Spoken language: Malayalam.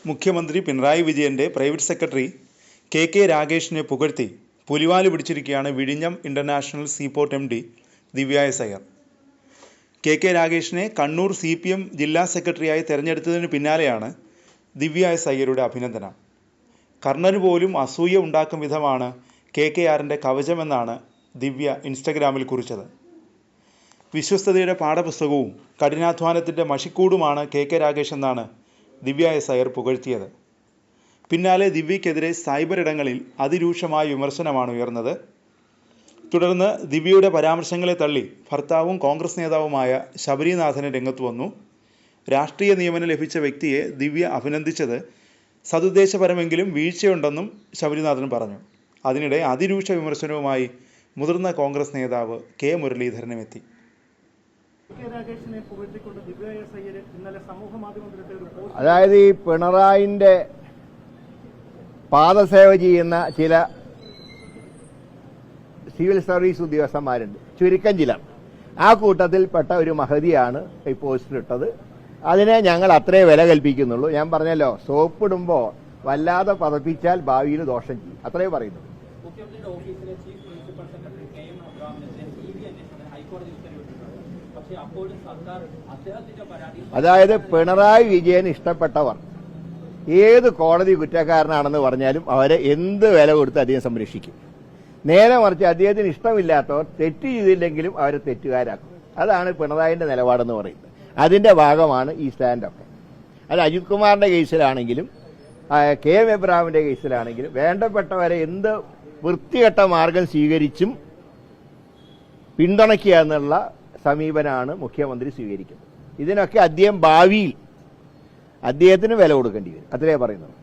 മുഖ്യമന്ത്രി പിണറായി വിജയന്റെ പ്രൈവറ്റ് സെക്രട്ടറി കെ രാഗേഷിനെ പുകഴ്ത്തി പുലിവാല് പിടിച്ചിരിക്കുകയാണ് വിഴിഞ്ഞം international seaport MD Divya S Iyer. കെ രാഗേഷിനെ കണ്ണൂർ CPM ജില്ലാ സെക്രട്ടറിയായി തെരഞ്ഞെടുത്തതിന് പിന്നാലെയാണ് ദിവ്യ എസ് അയ്യരുടെ അഭിനന്ദനം. കർണന് പോലും അസൂയ ഉണ്ടാക്കും വിധമാണ് KKRന്റെ കവചമെന്നാണ് ദിവ്യ ഇൻസ്റ്റഗ്രാമിൽ കുറിച്ചത്. വിശ്വസ്തതയുടെ പാഠപുസ്തകവും കഠിനാധ്വാനത്തിൻ്റെ മഷിക്കൂടുമാണ് കെ രാഗേഷ് എന്നാണ് ദിവ്യ എസ് അയ്യർ പുകഴ്ത്തിയത്. പിന്നാലെ ദിവ്യയ്ക്കെതിരെ സൈബർ ഇടങ്ങളിൽ അതിരൂക്ഷമായ വിമർശനമാണ് ഉയർന്നത്. തുടർന്ന് ദിവ്യയുടെ പരാമർശങ്ങളെ തള്ളി ഭർത്താവും കോൺഗ്രസ് നേതാവുമായ ശബരിനാഥന് രംഗത്ത് വന്നു. രാഷ്ട്രീയ നിയമനം ലഭിച്ച വ്യക്തിയെ ദിവ്യ അഭിനന്ദിച്ചത് സതുദ്ദേശപരമെങ്കിലും വീഴ്ചയുണ്ടെന്നും ശബരിനാഥൻ പറഞ്ഞു. അതിനിടെ അതിരൂക്ഷ വിമർശനവുമായി മുതിർന്ന കോൺഗ്രസ് നേതാവ് K മുരളീധരനും എത്തി. അതായത് ഈ പിണറായിന്റെ പാദസേവ ചെയ്യുന്ന ചില സിവിൽ സർവീസ് ഉദ്യോഗസ്ഥന്മാരുണ്ട്, ചുരുക്കം ചിലർ. ആ കൂട്ടത്തിൽപ്പെട്ട ഒരു മഹതിയാണ് ഈ പോസ്റ്റിലിട്ടത്. അതിനെ ഞങ്ങൾ അത്രേ വില കൽപ്പിക്കുന്നുള്ളൂ. ഞാൻ പറഞ്ഞല്ലോ, സോപ്പിടുമ്പോൾ വല്ലാതെ പതപ്പിച്ചാൽ ഭാവിയിൽ ദോഷം ചെയ്യും, അത്രേ പറയുന്നു. അതായത് പിണറായി വിജയൻ ഇഷ്ടപ്പെട്ടവർ ഏത് കോടതി കുറ്റക്കാരനാണെന്ന് പറഞ്ഞാലും അവരെ എന്ത് വില കൊടുത്ത് അദ്ദേഹം സംരക്ഷിക്കും. നേരെ മറിച്ച് അദ്ദേഹത്തിന് ഇഷ്ടമില്ലാത്തവർ തെറ്റ് ചെയ്തില്ലെങ്കിലും അവരെ തെറ്റുകാരാക്കും. അതാണ് പിണറായിന്റെ നിലപാടെന്ന് പറയുന്നത്. അതിന്റെ ഭാഗമാണ് ഈ സ്റ്റാൻഡൊക്കെ. അത് അജിത് കുമാറിന്റെ കേസിലാണെങ്കിലും KM എബ്രഹാമിന്റെ കേസിലാണെങ്കിലും വേണ്ടപ്പെട്ടവരെ എന്ത് വൃത്തികെട്ട മാർഗം സ്വീകരിച്ചും പിന്തുണയ്ക്കുക എന്നുള്ള സമീപനമാണ് മുഖ്യമന്ത്രി സ്വീകരിക്കുന്നത്. ഇതിനൊക്കെ അദ്ദേഹം ഭാവിയിൽ അദ്ദേഹത്തിന് വില കൊടുക്കേണ്ടി വരും, അത്രേ പറയുന്നത്.